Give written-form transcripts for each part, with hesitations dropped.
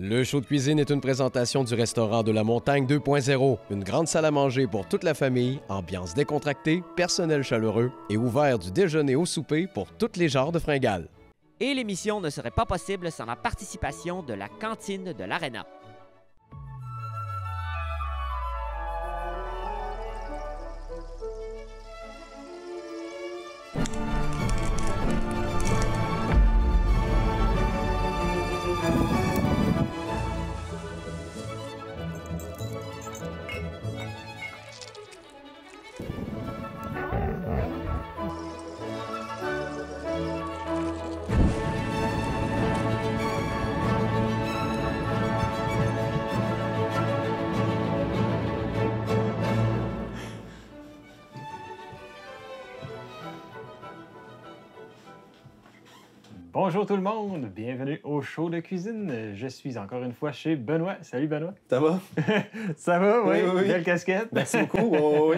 Le show de cuisine est une présentation du restaurant de la Montagne 2.0, une grande salle à manger pour toute la famille, ambiance décontractée, personnel chaleureux et ouvert du déjeuner au souper pour tous les genres de fringales. Et l'émission ne serait pas possible sans la participation de la cantine de l'Arena. Bonjour tout le monde, bienvenue au show de cuisine. Je suis encore une fois chez Benoît. Salut Benoît. Ça va? Ça va, oui? Oui. Belle casquette. Merci beaucoup. Oui.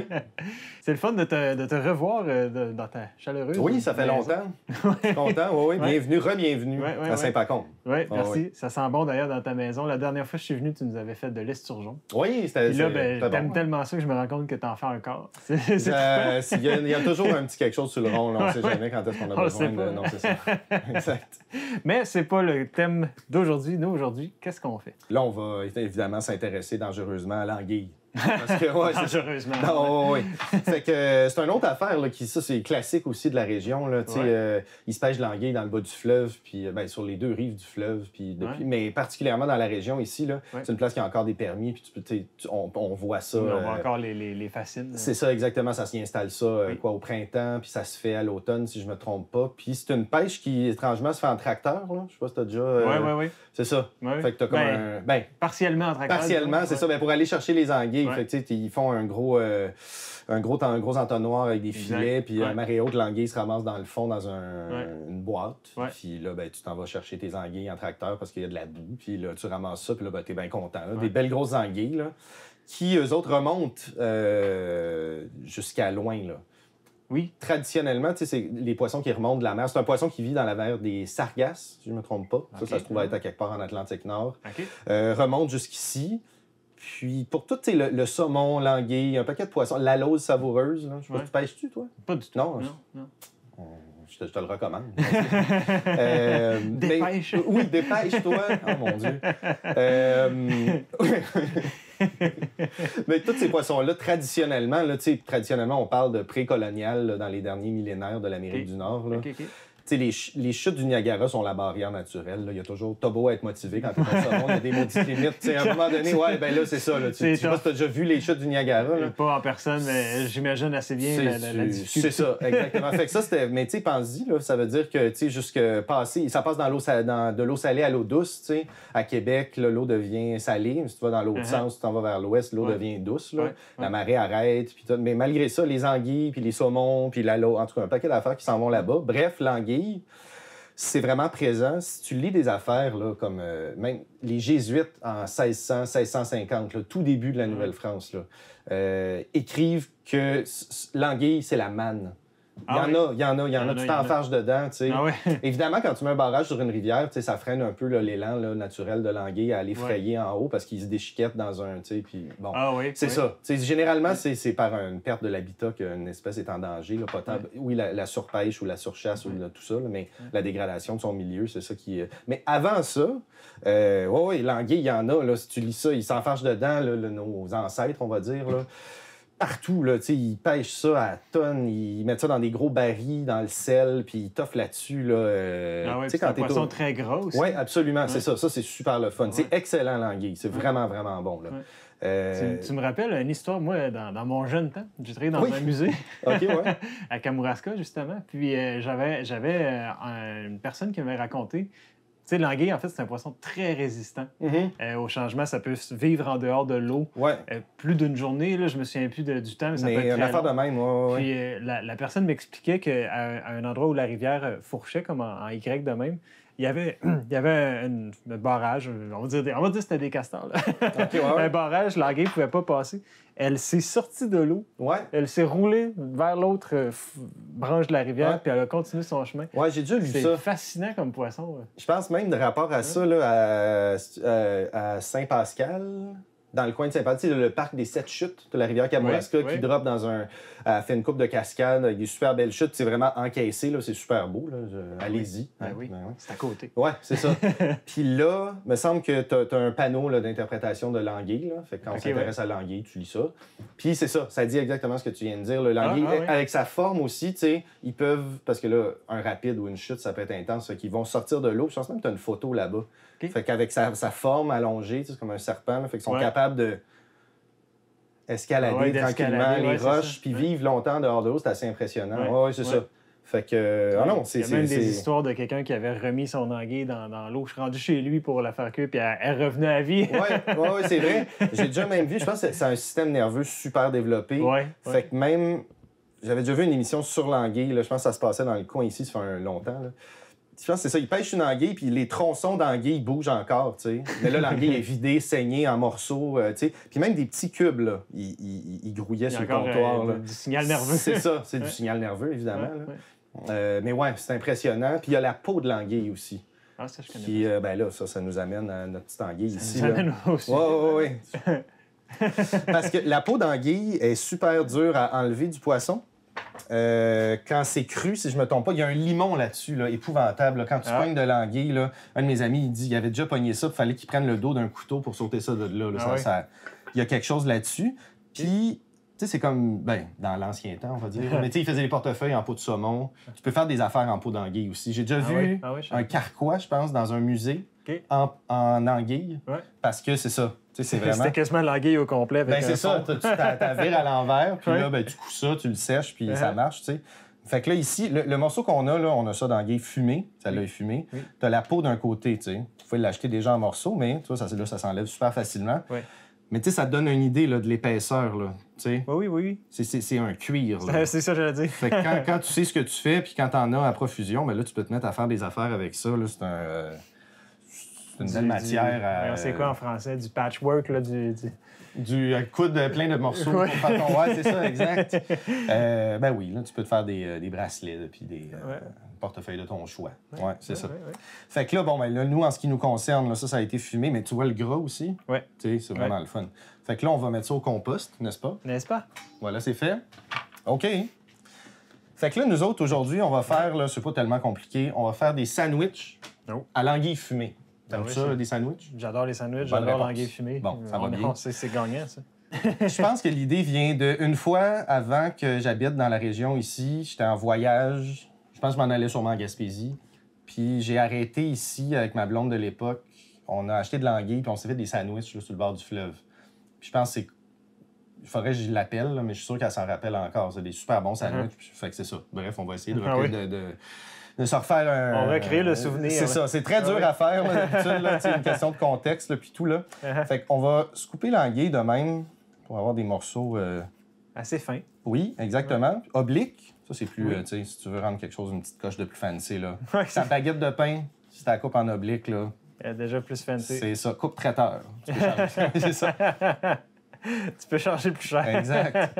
C'est le fun de te revoir dans ta chaleureuse. Oui, ça fait longtemps. Je suis content. Oui. Bienvenue, re-bienvenue à Saint-Pacôme. Oui, merci. Ça sent bon d'ailleurs dans ta maison. La dernière fois que je suis venu, tu nous avais fait de l'esturgeon. Oui, c'était Puis là, t'aimes bon. tellement ça que je me rends compte que t'en fais encore. Il y a toujours un petit quelque chose sur le rond. Là. On ne sait jamais quand est-ce qu'on a besoin de... Non, c'est ça. Exact. Mais c'est pas le thème d'aujourd'hui. Nous, aujourd'hui, qu'est-ce qu'on fait? Là, on va évidemment s'intéresser dangereusement à l'anguille. Parce que, Dangereusement. Oui. Fait que c'est une autre affaire, là, ça, c'est classique aussi de la région. Là, ils se pêchent de l'anguille dans le bas du fleuve, puis sur les deux rives du fleuve. Puis mais particulièrement dans la région ici, là, c'est une place qui a encore des permis, puis on voit ça. On voit encore les fascines. C'est ça, exactement. Ça s'y installe ça au printemps, puis ça se fait à l'automne, si je me trompe pas. Puis c'est une pêche qui, étrangement, se fait en tracteur. Là. Je sais pas si t'as déjà... Oui. C'est ça. Ouais. Fait que t'as comme partiellement en tracteur. Partiellement, c'est ça. Pour aller chercher les anguilles. Fait que, ils font un gros entonnoir avec des filets, puis à marée haute, l'anguille se ramasse dans le fond dans une boîte. Puis là, tu t'en vas chercher tes anguilles en tracteur parce qu'il y a de la boue. Puis là, tu ramasses ça, puis là, t'es bien content. Là. Des belles grosses anguilles, là, qui, eux autres, remontent jusqu'à loin, là. Oui. Traditionnellement, c'est les poissons qui remontent de la mer. C'est un poisson qui vit dans la mer des Sargasses, si je ne me trompe pas. Okay. Ça se trouve être à quelque part en Atlantique Nord. Okay. Remonte jusqu'ici. Puis pour tout, le saumon, l'anguille, un paquet de poissons, la lauze savoureuse. Là. Je sais pas, tu pêches-tu, toi? Pas du tout. Non. Je te le recommande. Dépêche. Oui, dépêche-toi. Oh mon Dieu. Mais tous ces poissons-là, traditionnellement, on parle de pré-colonial là, dans les derniers millénaires de l'Amérique du Nord. Là. Les chutes du Niagara sont la barrière naturelle. Là. Il y a toujours... T'as beau être motivé quand t'es dans le saumon, il y a des maudites limites. À un moment donné, là, c'est ça. Là. Tu sais pas si t'as déjà vu les chutes du Niagara. Là. Pas en personne, mais j'imagine assez bien la difficulté. C'est ça, exactement. Fait que ça, c'était... Mais tu sais, pense-y, là, ça veut dire que, tu sais, jusque passer... Ça passe de l'eau salée à l'eau douce, tu sais. À Québec, là, l'eau devient salée. Si tu vas dans l'autre sens, tu t'en vas vers l'ouest, l'eau devient douce. Là. La marée arrête. Puis tout. Mais malgré ça, les anguilles, puis les saumons, puis en tout cas, un paquet d'affaires qui s'en vont là-bas. Bref, l'anguille, c'est vraiment présent. Si tu lis des affaires, là, comme même les Jésuites en 1600, 1650, là, tout début de la Nouvelle-France, écrivent que l'anguille, c'est la manne. Il y en a, tu t'enfarges dedans, tu sais. Évidemment, quand tu mets un barrage sur une rivière, tu sais, ça freine un peu là, l'élan là, naturel de l'anguille à aller frayer en haut parce qu'il se déchiquette dans un, tu sais, puis bon. C'est ça. T'sais, généralement, c'est par une perte de l'habitat qu'une espèce est en danger, là, potable. Oui, la surpêche ou la surchasse ou tout ça, là, mais la dégradation de son milieu, c'est ça qui... Mais avant ça, l'anguille, il y en a, là, si tu lis ça, ils s'enfargent dedans, là, nos ancêtres, on va dire, là. Partout, là, ils pêchent ça à tonnes, ils mettent ça dans des gros barils, dans le sel, puis ils toffent là-dessus. Là, c'est un poisson très gros. Oui, absolument, c'est ça. Ça, c'est super le fun. C'est excellent, l'anguille. C'est vraiment, vraiment bon. Là. Tu me rappelles une histoire, moi, dans mon jeune temps. J'ai travaillé dans un musée à Kamouraska, justement. Puis j'avais une personne qui m'avait raconté... Tu sais, l'anguille, en fait, c'est un poisson très résistant. Au changement, ça peut vivre en dehors de l'eau plus d'une journée. Là, je me souviens plus du temps, mais ça peut être très long. De même, Puis la personne m'expliquait qu'à un endroit où la rivière fourchait, comme en Y de même, il y avait un barrage, on va dire que c'était des castors. Là. Un barrage, l'anguille ne pouvait pas passer. Elle s'est sortie de l'eau. Elle s'est roulée vers l'autre branche de la rivière, puis elle a continué son chemin. J'ai déjà lu ça. C'est fascinant comme poisson. Je pense même de rapport à ça, là, à Saint-Pascal, dans le coin de Saint-Pascal, le parc des 7 chutes de la rivière Kamouraska qui drop dans un... fait une coupe de cascade avec des super belles chutes. C'est vraiment encaissé, là, c'est super beau. Allez-y. C'est à côté. Ouais, c'est ça. Puis là, il me semble que tu as un panneau là, d'interprétation de l'anguille. Là. Fait que quand on s'intéresse à l'anguille, tu lis ça. Puis c'est ça, ça dit exactement ce que tu viens de dire. L'anguille, avec sa forme aussi, tu sais, ils peuvent... Parce que là, un rapide ou une chute, ça peut être intense. Fait qu'ils vont sortir de l'eau. Je pense même que tu as une photo là-bas. Fait qu'avec sa forme allongée, c'est comme un serpent, là, fait qu'ils sont capables de escalader tranquillement les roches, puis vivre longtemps dehors de l'eau, c'est assez impressionnant. Oui, c'est ça. Fait que, non, c'est... Il y a même des histoires de quelqu'un qui avait remis son anguille dans l'eau. Je suis rendu chez lui pour la faire cuire, puis elle revenait à vie. Oui, c'est vrai. J'ai déjà même vu, je pense que c'est un système nerveux super développé. Fait que même, j'avais déjà vu une émission sur l'anguille, là, je pense que ça se passait dans le coin ici, ça fait longtemps, là. Je pense que c'est ça, il pêche une anguille, puis les tronçons d'anguille bougent encore, tu sais. Mais là, l'anguille est vidée, saignée en morceaux, tu sais. Puis même des petits cubes, là, ils grouillaient sur le comptoir. Du signal nerveux. C'est ça, c'est du signal nerveux, évidemment. Mais ouais, c'est impressionnant. Puis il y a la peau de l'anguille aussi. Ah, ça, je connais. Puis ben là, ça nous amène à notre petite anguille ici. Ça nous amène aussi. Oui. Parce que la peau d'anguille est super dure à enlever du poisson. Quand c'est cru, si je me trompe pas, il y a un limon là-dessus, là, épouvantable. Là. Quand tu pognes de l'anguille, là, un de mes amis, il dit qu'il avait déjà pogné ça, il fallait qu'il prenne le dos d'un couteau pour sauter ça de là. Il y a quelque chose là-dessus. Puis, tu sais, c'est comme, ben, dans l'ancien temps, on va dire. Mais tu sais, il faisait les portefeuilles en peau de saumon. Tu peux faire des affaires en peau d'anguille aussi. J'ai déjà vu un carquois, je pense, dans un musée en anguille. Parce que c'est ça. C'est vraiment... C'était quasiment l'anguille au complet. Ben, c'est ça. Tu vires à l'envers, puis là, ben, tu couds ça, tu le sèches, puis ça marche, tu sais. Fait que là, ici, le morceau qu'on a, là, on a ça d'anguille fumée. Celle-là est fumée. Tu as la peau d'un côté, tu sais. Tu pouvais l'acheter déjà en morceaux, mais tu vois, ça s'enlève super facilement. Mais tu sais, ça te donne une idée là, de l'épaisseur, là, tu sais. Oui. C'est un cuir, là. C'est ça, j'allais dire. Fait que quand tu sais ce que tu fais, puis quand t'en as à profusion, ben là, tu peux te mettre à faire des affaires avec ça, là. C'est une belle matière à... C'est quoi en français? Du patchwork, là, du coude plein de morceaux pour faire ton... Ouais, c'est ça, exact. Ben oui, là, tu peux te faire des bracelets, puis des portefeuilles de ton choix. Ouais, c'est ça. Fait que là, bon, ben là, nous, en ce qui nous concerne, là, ça a été fumé, mais tu vois le gras aussi? Oui. Tu sais, c'est vraiment le fun. Fait que là, on va mettre ça au compost, n'est-ce pas? N'est-ce pas? Voilà, c'est fait. OK. Fait que là, nous autres, aujourd'hui, on va faire, là, c'est pas tellement compliqué, on va faire des sandwichs à l'anguille fumée. T'aimes ça, des sandwichs? J'adore les sandwichs, j'adore l'anguille fumée. Bon, ça va bien. C'est gagnant, ça. Je pense que l'idée vient de... Une fois, avant que j'habite dans la région ici, j'étais en voyage. Je pense que je m'en allais sûrement en Gaspésie. Puis j'ai arrêté ici avec ma blonde de l'époque. On a acheté de l'anguille, puis on s'est fait des sandwichs là, sur le bord du fleuve. Puis je pense que c'est... Il faudrait que je l'appelle, mais je suis sûr qu'elle s'en rappelle encore. C'est des super bons sandwichs. Fait que c'est ça. Bref, on va essayer de se refaire un... On recrée le souvenir. C'est ça. C'est très dur à faire, là, d'habitude. Là, c'est une question de contexte, là, puis tout. Là. Fait qu'on va se couper l'anguille de même pour avoir des morceaux... assez fins. Oui, exactement. Oblique. Ça, c'est plus... tu sais, si tu veux rendre quelque chose, une petite coche de plus fancy, là. Ta baguette de pain, si tu la coupes en oblique, là... Elle est déjà plus fancy. C'est ça. Coupe traiteur. Tu peux changer. C'est ça. Tu peux charger plus cher. Exact.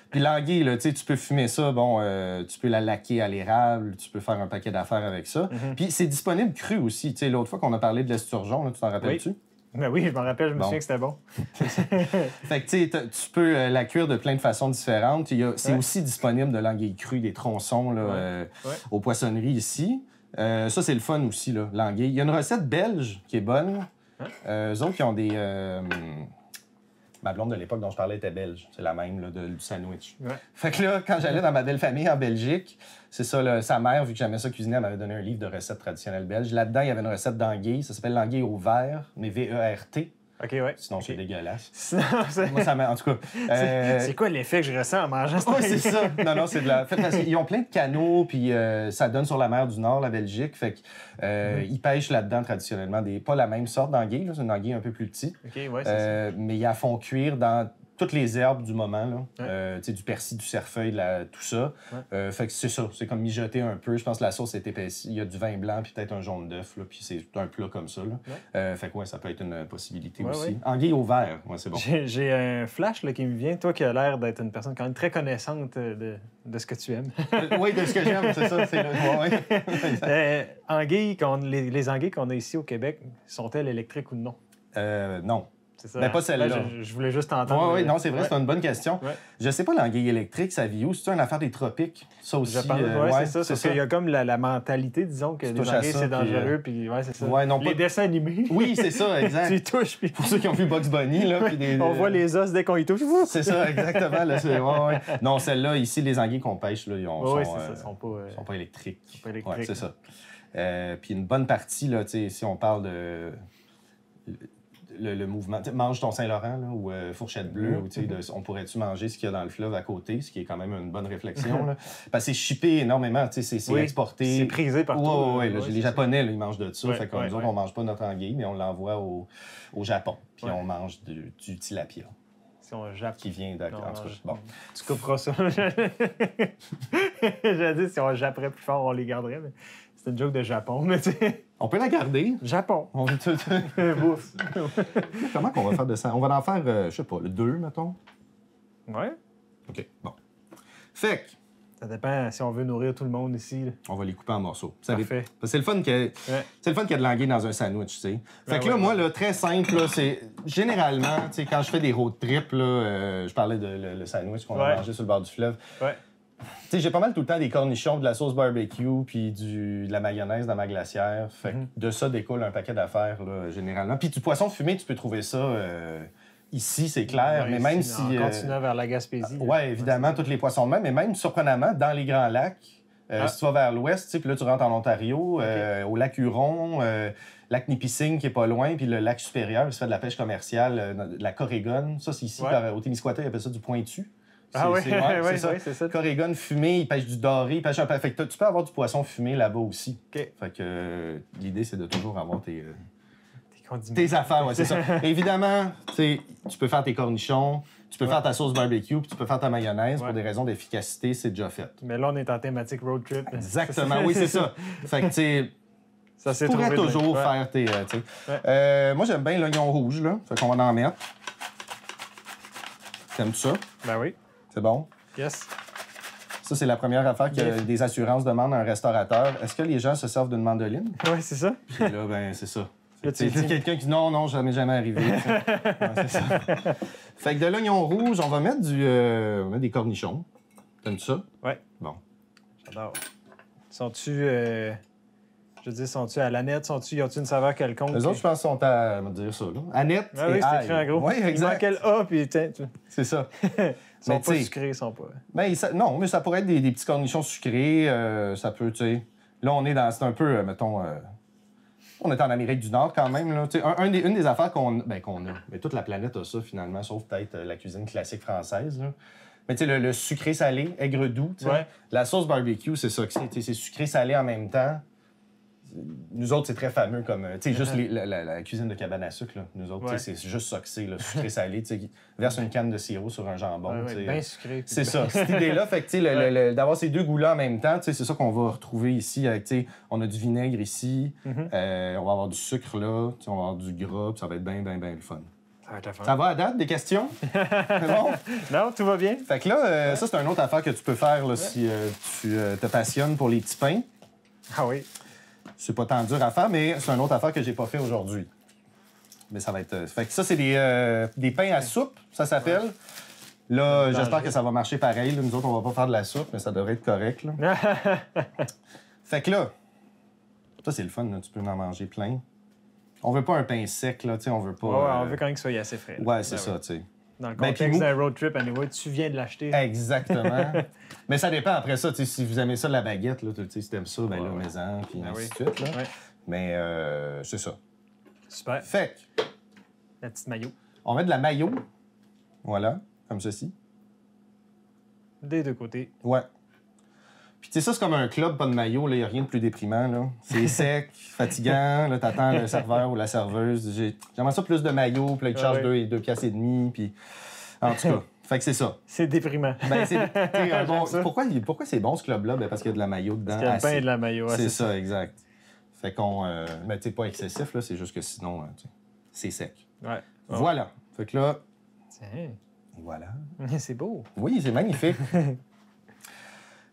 Puis l'anguille, là, tu peux fumer ça, bon, tu peux la laquer à l'érable, tu peux faire un paquet d'affaires avec ça. Puis c'est disponible cru aussi. Tu sais, l'autre fois qu'on a parlé de l'esturgeon, là, tu t'en rappelles-tu? Ben oui, je m'en rappelle, je me souviens que c'était bon. Fait que tu sais, tu peux la cuire de plein de façons différentes. C'est aussi disponible de l'anguille crue, des tronçons là, aux poissonneries ici. Ça, c'est le fun aussi, là, l'anguille. Il y a une recette belge qui est bonne. Eux autres, qui ont des... Ma blonde de l'époque dont je parlais était belge. C'est la même là, du sandwich. Fait que là, quand j'allais dans ma belle famille en Belgique, c'est ça, là, sa mère, vu que j'aimais ça cuisiner, elle m'avait donné un livre de recettes traditionnelles belges. Là-dedans, il y avait une recette d'anguille. Ça s'appelle l'anguille au vert, mais V-E-R-t. OK, ouais. Sinon, c'est dégueulasse. Sinon, moi, ça m'a... En tout cas... C'est quoi l'effet que je ressens en mangeant ça? Oui, c'est ça. Non, c'est de la... Fait, parce qu'ils ont plein de canaux, puis ça donne sur la mer du Nord, la Belgique. Fait qu'ils pêchent là-dedans traditionnellement pas la même sorte d'anguille. C'est une anguille un peu plus petite. OK, ouais, c'est ça. Mais ils la font cuire dans toutes les herbes du moment, là. Tu sais, du persil, du cerfeuil, tout ça. Fait que c'est ça. C'est comme mijoter un peu. Je pense que la sauce est épaissie. Il y a du vin blanc, puis peut-être un jaune d'œuf, là. Puis c'est un plat comme ça, là. Fait que ça peut être une possibilité aussi. Anguille au vert, c'est bon. J'ai un flash là, qui me vient. Toi qui as l'air d'être une personne quand même très connaissante de ce que tu aimes. Oui, de ce que j'aime, c'est ça. Anguilles, les anguilles qu'on a ici au Québec, sont-elles électriques ou non? Non. C'est ça. Ben, pas celle-là. Je voulais juste t'entendre. Oui, non, c'est vrai, c'est une bonne question. Ouais. Je sais pas, l'anguille électrique, ça vit où? C'est une affaire des tropiques? Ça aussi. Je pense, c'est ça. Parce qu'il y a comme la mentalité, disons, que les anguilles, c'est dangereux. Puis, c'est ça. Ouais, non, les dessins animés. Oui, c'est ça, exact. Tu y touches. Puis... Pour ceux qui ont vu Bugs Bunny, là. Puis on voit les os dès qu'on y touche. C'est ça, exactement. Là, non, celle-là, ici, les anguilles qu'on pêche, là, sont pas électriques. Ils sont pas électriques. Ouais, c'est ça. Puis une bonne partie, là, si on parle de... Le mouvement, mange ton Saint-Laurent là, ou fourchette bleue, ou, on pourrait-tu manger ce qu'il y a dans le fleuve à côté, ce qui est quand même une bonne réflexion. Là. Parce que c'est shippé énormément, c'est exporté. C'est prisé partout. Les Japonais, là, ils mangent de ça. Fait que nous autres, on mange pas notre anguille, mais on l'envoie au Japon. Puis on mange du tilapia. Si on jappe. Qui vient d'accord. Bon. Tu couperas ça. J'ai dit, si on japperait plus fort, on les garderait. Mais... C'est une joke de Japon, mais tu sais. On peut la garder. Japon. Comment qu'on va faire de ça? On va en faire, je sais pas, le 2, mettons. Ouais. OK, bon. Fait que... Ça dépend si on veut nourrir tout le monde ici. Là. On va les couper en morceaux. Parfait. C'est le fun qu'il y ait de l'anguille dans un sandwich, tu sais. Fait que là, moi, là, très simple, là, c'est... Généralement, tu sais, quand je fais des road trips, là, je parlais de le sandwich qu'on a mangé sur le bord du fleuve. Ouais. Tu sais, j'ai pas mal tout le temps des cornichons, de la sauce barbecue, puis de la mayonnaise dans ma glacière. Fait que de ça découle un paquet d'affaires, là, généralement. Puis du poisson fumé, tu peux trouver ça ici, c'est clair. Mais même si... En continuant vers la Gaspésie. Oui, évidemment, tous les poissons de même. Mais même, surprenamment, dans les Grands Lacs, si tu vas vers l'ouest, puis là, tu rentres en Ontario, au lac Huron, lac Nipissing, qui est pas loin, puis le lac supérieur, qui se fait de la pêche commerciale, de la Corrigan. Ça, c'est ici, au Témiscouata, ils appellent ça du pointu. C'est ça. Corrigan fumé, ils pêchent du doré, ils pêchent un peu. Fait que tu peux avoir du poisson fumé là-bas aussi. Okay. Fait que l'idée, c'est de toujours avoir tes affaires, c'est ça. Évidemment, tu peux faire tes cornichons, tu peux faire ta sauce barbecue, puis tu peux faire ta mayonnaise. Pour des raisons d'efficacité, c'est déjà fait. Mais là, on est en thématique road trip. Exactement, oui, c'est ça. Fait que, tu sais, tu pourrais toujours faire tes... moi, j'aime bien l'oignon rouge, là. Fait qu'on va en mettre. T'aimes ça? Ben oui. C'est bon? Yes. Ça, c'est la première affaire que des assurances demandent à un restaurateur. Est-ce que les gens se servent d'une mandoline? Oui, c'est ça. Puis là, ben, c'est ça. C'est quelqu'un qui dit non, jamais arrivé. C'est ça. Fait que de l'oignon rouge, on va mettre des cornichons. T'aimes ça? Oui. Bon. J'adore. Sont-tu à l'aneth? Ils ont-tu une saveur quelconque? Les autres, je pense, sont à me dire ça. Là. Aneth et oui, c'est écrit en gros. Oui, exact. Il manquait le A, puis c'est ça. Ils sont pas sucrés, ils sont pas... Ben, non, mais ça pourrait être des petits cornichons sucrés. Ça peut, tu sais... Là, on est dans... C'est un peu, mettons... On est en Amérique du Nord quand même. Là. Une des affaires qu'on a... Mais toute la planète a ça, finalement, sauf peut-être la cuisine classique française. Là. Mais tu sais, le sucré-salé, aigre-doux, la sauce barbecue, c'est ça que c'est. C'est sucré-salé en même temps. Nous autres, c'est très fameux comme... Tu sais, juste la cuisine de cabane à sucre, là. Nous autres, c'est juste ça que c'est, sucré-salé. Tu sais, verse une canne de sirop sur un jambon. Bien sucré. C'est ça, cette idée-là. Fait que, tu sais, d'avoir ces deux goûts-là en même temps, tu sais, c'est ça qu'on va retrouver ici. Avec, tu sais, on a du vinaigre ici, on va avoir du sucre là, on va avoir du gras, puis ça va être bien le fun. Ça va être la fun. Ça va à date, des questions? C'est bon? Non, tout va bien. Fait que là, ça, c'est une autre affaire que tu peux faire là, si tu te passionnes pour les petits pains. Ah oui. C'est pas tant dur à faire, mais c'est une autre affaire que j'ai pas fait aujourd'hui. Mais ça va être... Fait que ça, c'est des pains à soupe, ça s'appelle. Là, j'espère que ça va marcher pareil. Là. Nous autres, on va pas faire de la soupe, mais ça devrait être correct. Là. Fait que là, ça, c'est le fun. Là. Tu peux en manger plein. On veut pas un pain sec, là. On veut pas... on veut quand même qu'il soit assez frais. Là. Ouais, c'est ça, tu sais. Dans le contexte d'un road trip, anyway, tu viens de l'acheter. Exactement. Mais ça dépend après ça. Si vous aimez ça, la baguette, là, si t'aimes ça, ben là, maison, puis ainsi de suite. Là. Ouais. Mais c'est ça. Super. Fait que... La petite mayo. On met de la mayo. Voilà, comme ceci. Des deux côtés. Ouais. Puis tu sais, ça, c'est comme un club, pas de maillot. Il n'y a rien de plus déprimant. Là. C'est sec, fatigant. Là, t'attends le serveur ou la serveuse. J'aimerais ça plus de maillot. Puis là, ils te chargent 2 piastres et demi. Puis... En tout cas, fait que c'est ça. C'est déprimant. Ben, pourquoi c'est bon, ce club-là? Ben, parce qu'il y a de la maillot dedans. Parce qu'il y a le pain et de la maillot. C'est ça, exact. Fait qu'on... mais tu sais, pas excessif, là. C'est juste que sinon, c'est sec. Ouais. Voilà. Fait que là... Tiens. Et voilà. C'est beau. Oui, c'est magnifique.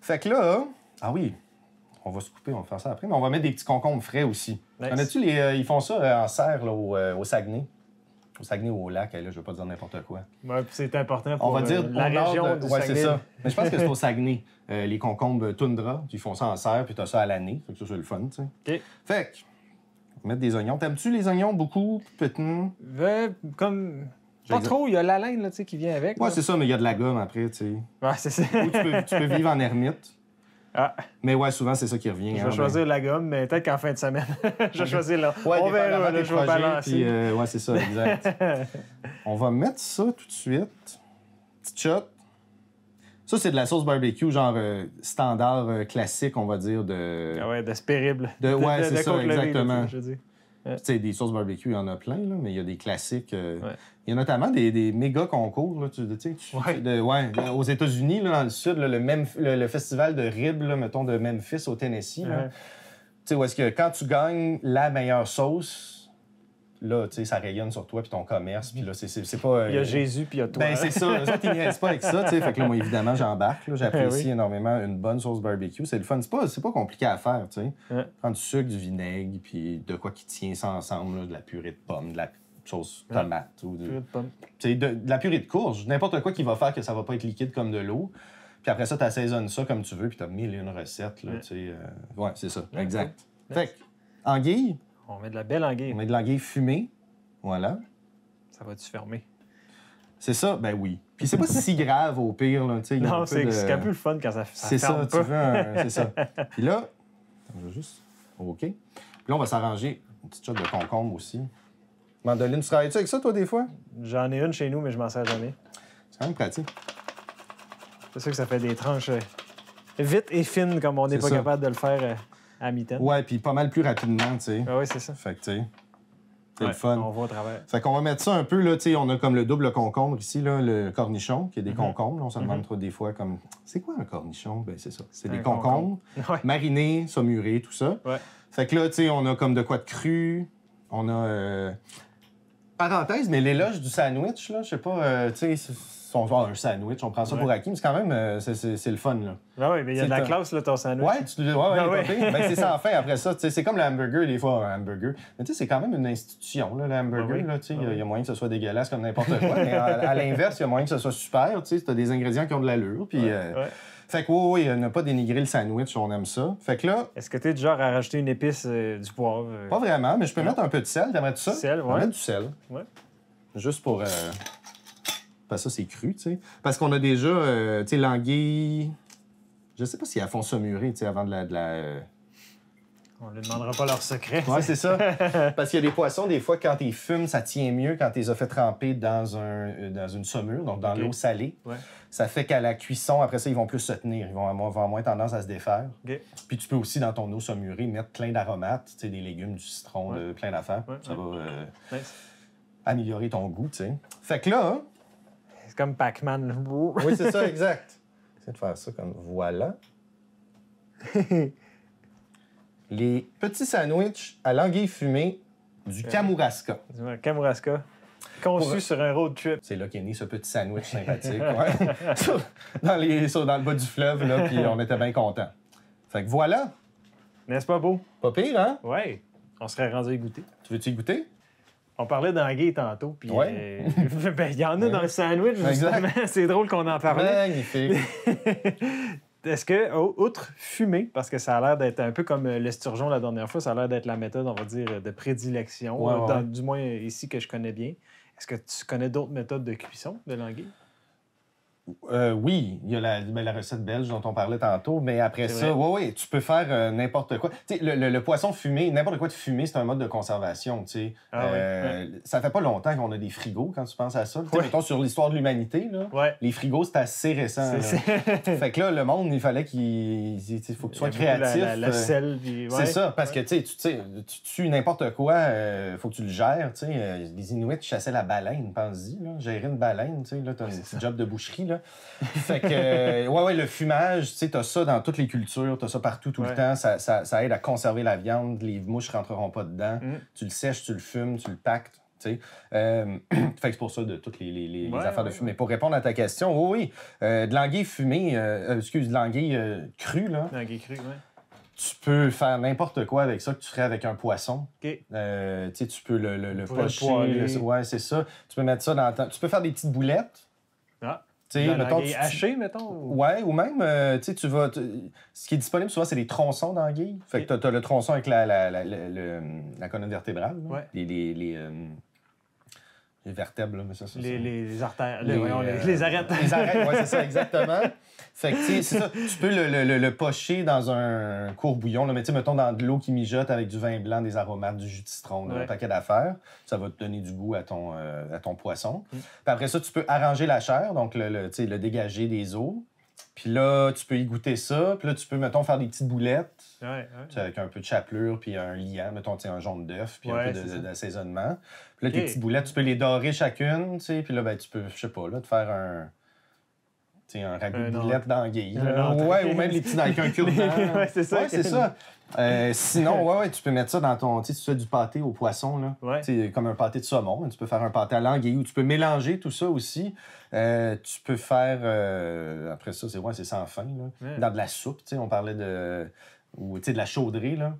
Fait que là, ah oui, on va se couper, on va faire ça après, mais on va mettre des petits concombres frais aussi. Nice. Connais-tu ils font ça en serre là, au Saguenay? au Saguenay ou au lac, là, je veux pas dire n'importe quoi. Ouais, c'est important pour on va dire, la région du ouais, Saguenay. c'est ça. Mais je pense que c'est au Saguenay. Les concombres toundra, ils font ça en serre, puis tu as ça à l'année. Fait que ça, c'est le fun, tu sais. OK. Fait que, mettre des oignons. T'aimes-tu les oignons beaucoup? Peut-être? Comme... Pas trop, il y a la laine là, qui vient avec. Ouais, là. c'est ça, mais il y a de la gomme après, tu sais. Ouais, c'est ça. Ou tu peux vivre en ermite. Ah. Mais ouais, souvent, c'est ça qui revient. Je vais choisir la gomme, mais peut-être qu'en fin de semaine, je vais choisir là. Ouais, on verra, là, je vais balancer. Puis, ouais, c'est ça, exact. On va mettre ça tout de suite. Petite shot. Ça, c'est de la sauce barbecue, genre standard, classique, on va dire, de... Ah ouais, de spérible. Ouais, c'est ça, exactement. Je dis. Tu sais, des sauces barbecue, il y en a plein, là, mais il y a des classiques. Il y a notamment des méga concours, là, aux États-Unis, là, dans le sud, là, le festival de ribs, là, mettons, de Memphis, au Tennessee. Tu sais, où est-ce que quand tu gagnes la meilleure sauce, là, tu sais, ça rayonne sur toi puis ton commerce, puis là, c'est pas... Il y a Jésus, puis il y a toi. Ben, c'est ça. Eux autres, ils niaisent pas avec ça, tu sais. Fait que là, moi, évidemment, j'embarque. J'apprécie énormément une bonne sauce barbecue. C'est le fun. C'est pas compliqué à faire, tu sais. Prendre du sucre, du vinaigre, puis de quoi qui tient ça ensemble, là, de la purée de pommes, de la sauce tomate. Ou Purée de pommes. de la purée de courge. N'importe quoi qui va faire que ça va pas être liquide comme de l'eau. Puis après ça, tu assaisonnes ça comme tu veux, puis tu as 1001 recettes, là, tu sais. Ouais, c'est ça. Exact. Fait que, anguille. On met de la belle anguille. On met de l'anguille fumée. Voilà. Ça va-tu fermer? C'est ça? Ben oui. Puis c'est pas si grave au pire, là, tu sais. Non, c'est un peu le fun quand ça c'est ferme ça, pas. tu veux c'est ça. Puis là, je vais juste... OK. Puis là, on va s'arranger une petite shot de concombre aussi. Mandoline, tu travailles-tu avec ça, toi, des fois? J'en ai une chez nous, mais je m'en sers jamais. C'est quand même pratique. C'est sûr que ça fait des tranches vite et fines, comme on n'est pas capable de le faire à mi-temps. Ouais, puis pas mal plus rapidement, tu sais. Ah oui, c'est ça. Fait que, tu sais, c'est le fun. On va au travers. Fait qu'on va mettre ça un peu, là, tu sais, on a comme le double concombre ici, là, le cornichon, qui est des concombres. Là, on se demande trop des fois comme, c'est quoi un cornichon? Ben c'est ça. C'est des concombres marinés, saumurés, tout ça. Ouais. Fait que là, tu sais, on a comme de quoi de cru. On a... Parenthèse, mais l'éloge du sandwich, là, je sais pas, tu sais, un sandwich, on prend ça pour acquis, mais c'est quand même, c'est le fun, là. Ah oui, mais il y a de la classe, là, ton sandwich. Ouais, ben, c'est ça, en fait, après ça, tu sais, c'est comme le hamburger, des fois, un hamburger. Mais tu sais, c'est quand même une institution, là, le hamburger, là, tu sais, il y a moyen que ce soit dégueulasse comme n'importe quoi, mais à l'inverse, il y a moyen que ce soit super, tu sais, t'as des ingrédients qui ont de l'allure, puis... Fait que oui, ne pas dénigrer le sandwich, on aime ça. Fait que là... Est-ce que t'es du genre à rajouter une épice, du poivre? Pas vraiment, mais je peux mettre un peu de sel. T'aimerais-tu ça? Sel, ouais. On va mettre du sel. Ouais. Juste pour... Parce que ça, c'est cru, tu sais. Parce qu'on a déjà, tu sais, l'anguille... Je sais pas si elles font saumurer, tu sais, avant de la... On ne demandera pas leur secret. Ouais, c'est ça. Parce qu'il y a des poissons, des fois, quand ils fument, ça tient mieux quand tu les as fait tremper dans une saumure, donc dans l'eau salée. Ouais. Ça fait qu'à la cuisson, après ça, ils vont plus se tenir. Ils vont avoir moins tendance à se défaire. Okay. Puis tu peux aussi, dans ton eau saumurée, mettre plein d'aromates, tu sais, des légumes, du citron, plein d'affaires. Ouais, ça va améliorer ton goût, tu sais. Fait que là... C'est comme Pac-Man. Oui, c'est ça, exact. J'essaie de faire ça comme... Voilà. Les petits sandwichs à l'anguille fumée du Kamouraska. Kamouraska. Conçu sur un road trip. C'est là qu'est né ce petit sandwich sympathique. dans le bas du fleuve, là, puis on était bien contents. Fait que voilà. N'est-ce pas beau? Pas pire, hein? Oui. On serait rendu à y goûter. Tu veux-tu y goûter? On parlait d'anguille tantôt, puis il y en a dans le sandwich, justement. C'est drôle qu'on en parlait. Magnifique. Est-ce que, outre fumer, parce que ça a l'air d'être un peu comme l'esturgeon la dernière fois, ça a l'air d'être la méthode, on va dire, de prédilection, du moins ici que je connais bien. Est-ce que tu connais d'autres méthodes de cuisson de l'anguille? Oui, il y a la recette belge dont on parlait tantôt, mais après ça, oui, tu peux faire n'importe quoi. Tu sais, le poisson fumé, n'importe quoi de fumé, c'est un mode de conservation, tu sais. Ça fait pas longtemps qu'on a des frigos, quand tu penses à ça. Mettons, sur l'histoire de l'humanité, là, les frigos, c'est assez récent. Fait que là, le monde, il fallait faut que tu sois créatif. La sel, puis... C'est ça, parce que, tu tues n'importe quoi, faut que tu le gères, tu sais. Les Inuits chassaient la baleine, pense-y, là. Gérer une baleine, tu sais, là, t'as un job de boucherie, là. Fait que, le fumage, tu sais, t'as ça dans toutes les cultures, t'as ça partout, tout le temps. Ça aide à conserver la viande, les mouches rentreront pas dedans. Tu le sèches, tu le fumes, tu le pactes, tu sais. Fait que c'est pour ça de toutes les affaires de fumée. Pour répondre à ta question, de l'anguille fumée, de l'anguille crue, là. L'anguille crue, oui. Tu peux faire n'importe quoi avec ça que tu ferais avec un poisson. OK. Tu peux le pocher. poêler. C'est ça. Tu peux mettre ça dans... Tu peux faire des petites boulettes. Ah. Mettons, haché, mettons? Ouais, ou même, tu vas... Ce qui est disponible souvent, c'est des tronçons d'anguille. Fait que t'as le tronçon avec la colonne vertébrale. Là. Les vertèbres, là, mais ça. Les artères. Les arêtes. Les arêtes, oui, c'est ça, exactement. Fait que, c'est ça. Tu peux le pocher dans un court bouillon, là, mais mettons dans de l'eau qui mijote avec du vin blanc, des aromates, du jus de citron, là, un paquet d'affaires. Ça va te donner du goût à ton poisson. Puis après ça, tu peux arranger la chair, donc le dégager des os. Puis là, tu peux y goûter ça. Puis là, tu peux, mettons, faire des petites boulettes. Avec un peu de chapelure, puis un liant, mettons, un jaune d'œuf, puis un peu d'assaisonnement. Puis là, tes petites boulettes, tu peux les dorer chacune, tu sais. Puis là, ben, tu peux, je sais pas, là, te faire un ragoût de boulettes d'anguille. Ou même les petits avec un cure-dent. C'est ça. C'est ça. Sinon, tu peux mettre ça dans ton... Tu fais du pâté au poisson, là. Comme un pâté de saumon. Tu peux faire un pâté à l'anguille ou tu peux mélanger tout ça aussi. Tu peux faire... après ça, c'est sans fin, là. Dans de la soupe, on parlait de... Ou de la chaudrée, là.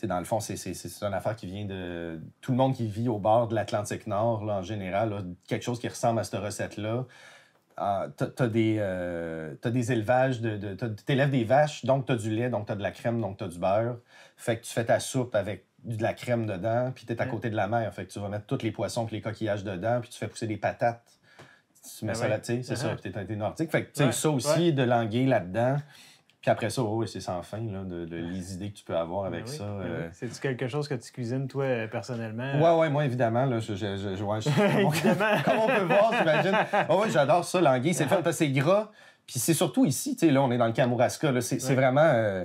Dans le fond, c'est une affaire qui vient de... Tout le monde qui vit au bord de l'Atlantique Nord, là, en général, là, quelque chose qui ressemble à cette recette-là. T'as des élevages, t'élèves des vaches, donc t'as du lait, donc t'as de la crème, donc t'as du beurre. Fait que tu fais ta soupe avec de la crème dedans, puis t'es à côté de la mer. Fait que tu vas mettre tous les poissons et les coquillages dedans, puis tu fais pousser des patates. Tu mets ça là, c'est ça, puis t'es nordique. Fait que ça aussi, de l'anguille là-dedans. Puis après ça, c'est sans fin, là, les idées que tu peux avoir avec ça. C'est-tu quelque chose que tu cuisines, toi, personnellement? Oui, moi, évidemment. Là, évidemment. Comme on peut voir, j'imagine. Oui, j'adore ça, l'anguille. C'est le fun parce que c'est gras. Puis c'est surtout ici, tu sais, là, on est dans le Kamouraska. Là, c'est vraiment...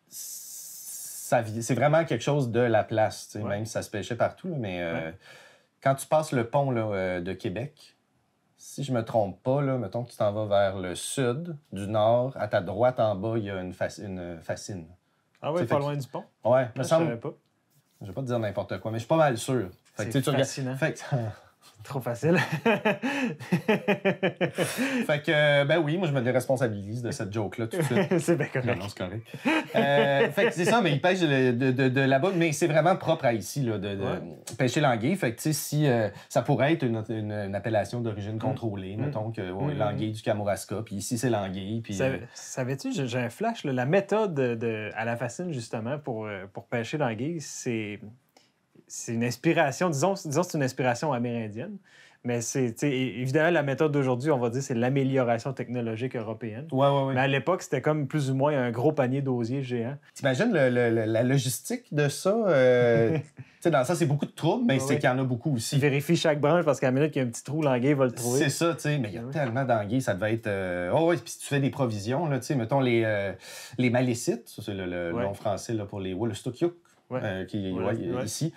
c'est vraiment quelque chose de la place, tu sais, même si ça se pêchait partout. Là, mais quand tu passes le pont là, de Québec... Si je me trompe pas, là, mettons que tu t'en vas vers le sud, du nord, à ta droite en bas, il y a une fascine. Ah oui, pas loin du pont? Ouais, me semble. Je savais pas. Je vais pas te dire n'importe quoi, mais je suis pas mal sûr. C'est fascinant. Trop facile. Fait que, ben oui, moi, je me déresponsabilise de cette joke-là tout de suite. C'est bien correct. Non, c'est correct. Fait que c'est ça, mais ils pêchent de là-bas, mais c'est vraiment propre à ici, là, de pêcher l'anguille. Fait que, tu sais, si ça pourrait être une appellation d'origine contrôlée, mettons que l'anguille du Kamouraska, puis ici, c'est l'anguille. Puis, savais-tu, j'ai un flash, là, la méthode à la fascine, justement, pour pêcher l'anguille, c'est une inspiration, disons c'est une inspiration amérindienne, mais c'est, évidemment, la méthode d'aujourd'hui, on va dire, c'est l'amélioration technologique européenne. Ouais. Mais à l'époque, c'était comme plus ou moins un gros panier d'osier géant. T'imagines la logistique de ça? Dans le sens, c'est beaucoup de troubles, mais c'est qu'il y en a beaucoup aussi. Tu vérifies chaque branche parce qu'à la minute qu'il y a un petit trou, l'anguille va le trouver. C'est ça, tu sais, mais il y a tellement d'anguilles, ça devait être... puis si tu fais des provisions, là, tu sais, mettons les malécites, ça c'est le nom français là, pour les Wollostok-yuk. Ici.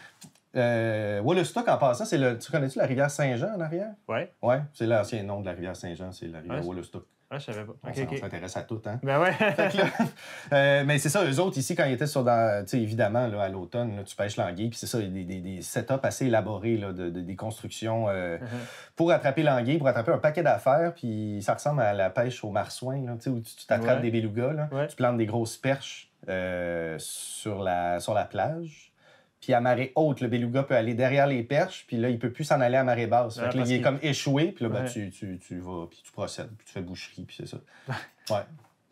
Wollostok, en passant, tu connais-tu la rivière Saint-Jean en arrière? Oui, c'est l'ancien nom de la rivière Saint-Jean, c'est la rivière Wollostok. Ah, je savais pas. On s'intéresse à tout, hein? Ben ouais. Mais c'est ça, eux autres, ici, quand ils étaient évidemment, là, à l'automne, là, tu pêches l'anguille, puis c'est ça, il y a des setups assez élaborés, là, des constructions pour attraper l'anguille, pour attraper un paquet d'affaires, puis ça ressemble à la pêche au marsouin, là, où tu t'attrapes des belugas, là, tu plantes des grosses perches sur la plage. Puis à marée haute, le beluga peut aller derrière les perches, puis là, il peut plus s'en aller à marée basse. Fait que là, il est comme échoué, puis là, ben, tu vas, puis tu procèdes, puis tu fais boucherie, puis c'est ça. Ouais.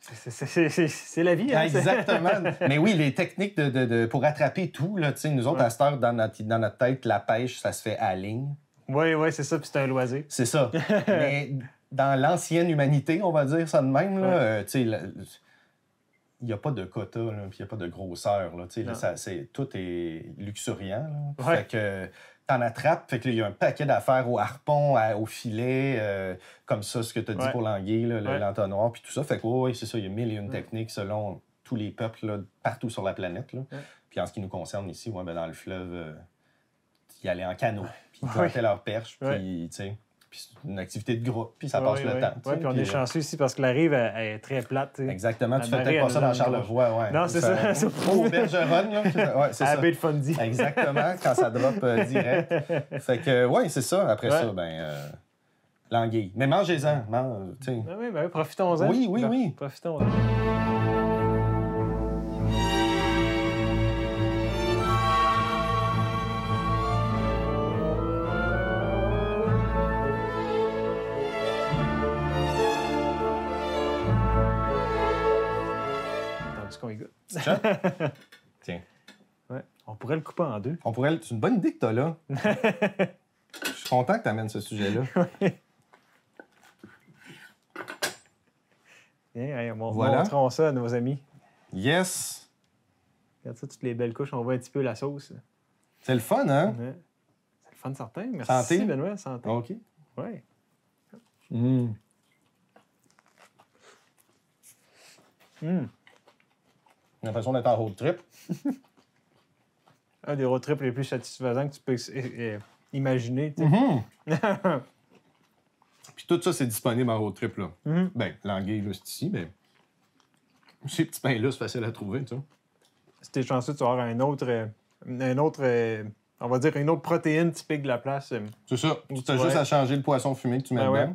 C'est la vie, hein? Exactement. Mais oui, les techniques pour attraper tout, là, nous autres, à cette heure, dans notre tête, la pêche, ça se fait à ligne. Oui, c'est ça, puis c'est un loisir. C'est ça. Mais dans l'ancienne humanité, on va dire ça de même, là, tu sais... Il n'y a pas de quota, puis il n'y a pas de grosseur. Là, tout est luxuriant. Là. Fait que t'en attrapes, fait que il y a un paquet d'affaires au harpon, au filet, comme ça, ce que tu as dit pour l'anguille, l'entonnoir, puis tout ça. Fait que oui, c'est ça, il y a mille et une techniques selon tous les peuples là, partout sur la planète. Là. Puis en ce qui nous concerne ici, dans le fleuve, ils allaient en canot, puis ils plantaient leurs perches, puis tu sais... Puis c'est une activité de groupe, puis ça passe le temps. Oui, puis on est chanceux ici parce que la rive est très plate. T'sais. Exactement, tu fais peut-être pas ça dans Charlevoix. Non, c'est ça. Au Bergeronne, là. C'est à ça. la baie de Fundy. Exactement, quand ça drop direct. Fait que, oui, c'est ça. Après ça, l'anguille. Mais mangez-en. Oui, profitons-en. Oui. Profitons-en. petite shot. Tiens. Ouais. On pourrait le couper en deux. C'est une bonne idée que t'as là. Je suis content que tu amènes ce sujet-là. Bien, montrons ça à nos amis. Yes! Regarde ça, toutes les belles couches. On voit un petit peu la sauce. C'est le fun, hein? Ouais. C'est le fun certain. Merci, santé. Benoît. Santé. OK. Oui. J'ai l'impression d'être en road trip. Un des road trips les plus satisfaisants que tu peux imaginer. Puis tout ça, c'est disponible en road trip, là. Ben, l'anguille, là, c'est ici, mais ces petits pains-là, c'est facile à trouver, tu sais. Si t'es chanceux, tu vas avoir on va dire une autre protéine typique de la place. C'est ça. Tu as juste à changer le poisson fumé que tu mets dedans. Ouais.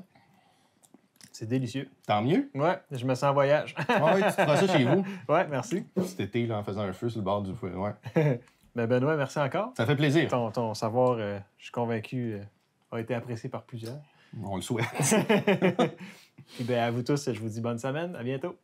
C'est délicieux. Tant mieux. Ouais, je me sens en voyage. Oui, tu feras ça chez vous. Ouais, merci. Cet été, là, en faisant un feu sur le bord du feu. Ouais. Ben Benoît, merci encore. Ça fait plaisir. Ton savoir, je suis convaincu, a été apprécié par plusieurs. On le souhaite. Puis ben, à vous tous, je vous dis bonne semaine. À bientôt.